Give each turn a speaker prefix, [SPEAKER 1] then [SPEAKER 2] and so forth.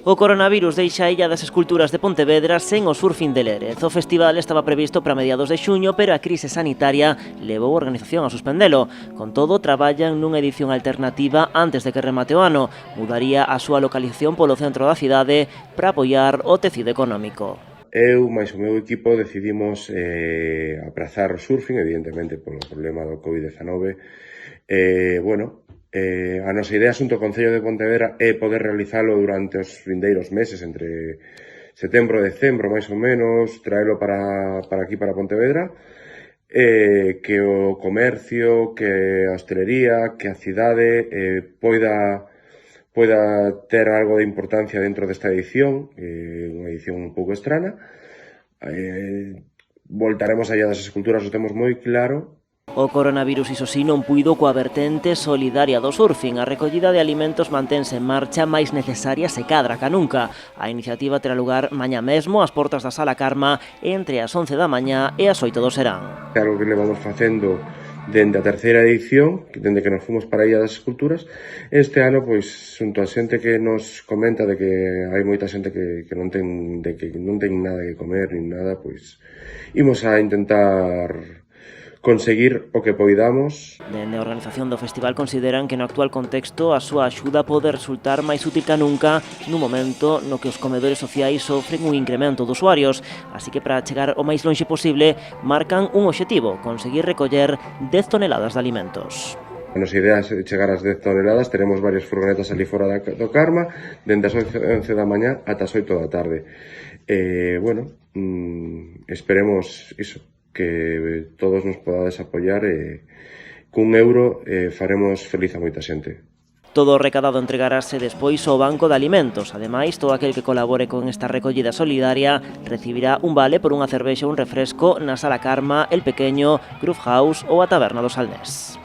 [SPEAKER 1] O coronavirus deixa a Illa das Esculturas de Pontevedra sen o Surfing de Lérez. O festival estaba previsto para mediados de xuño, pero a crise sanitaria levou a organización a suspendelo. Con todo, traballan nunha edición alternativa antes de que remate o ano. Mudaría a súa localización polo centro da cidade para apoiar o tecido económico.
[SPEAKER 2] Eu máis o meu equipo decidimos aprazar o surfing, evidentemente polo problema do Covid-19. A nosa idea xunto ao Concello de Pontevedra é poder realizalo durante os vindeiros meses, entre setembro e decembro, máis ou menos, traelo para aquí, para Pontevedra, que o comercio, que a hostelería, que a cidade poida ter algo de importancia dentro desta edición, unha edición un pouco estrana. Voltaremos allá das esculturas, o temos moi claro.
[SPEAKER 1] O coronavirus, iso sí, non puido coa vertente solidaria do surfing. A recollida de alimentos mantense en marcha, máis necesaria se cadra ca nunca. A iniciativa terá lugar mañá mesmo ás portas da Sala Carma entre as 11 da mañá e as 8 do serán.
[SPEAKER 2] Algo que levamos facendo dende a terceira edición, dende que nos fomos para a Illa das Esculturas. Este ano, pois, xunto a xente que nos comenta de que hai moita xente que non ten nada que comer nin nada, pois imos a intentar conseguir o que poidamos.
[SPEAKER 1] Dende a organización do festival consideran que no actual contexto a súa axuda pode resultar máis útil que nunca nun momento no que os comedores sociais sofren un incremento de usuarios, así que para chegar o máis lonxe posible marcan un obxectivo, conseguir recoller 10 toneladas de alimentos.
[SPEAKER 2] A nosa idea é chegar ás 10 toneladas, teremos varias furgonetas ali fora do Carma, dende as 11 da mañá ata as 8 da tarde. Esperemos iso, que todos nos podades apoiar e cun euro faremos feliz a moita xente.
[SPEAKER 1] Todo o recadado entregarase despois ao Banco de Alimentos. Ademais, todo aquel que colabore con esta recollida solidaria recibirá un vale por unha cervexa ou un refresco na Sala Carma, El Pequeño, Groove House ou a Taberna do Salnés.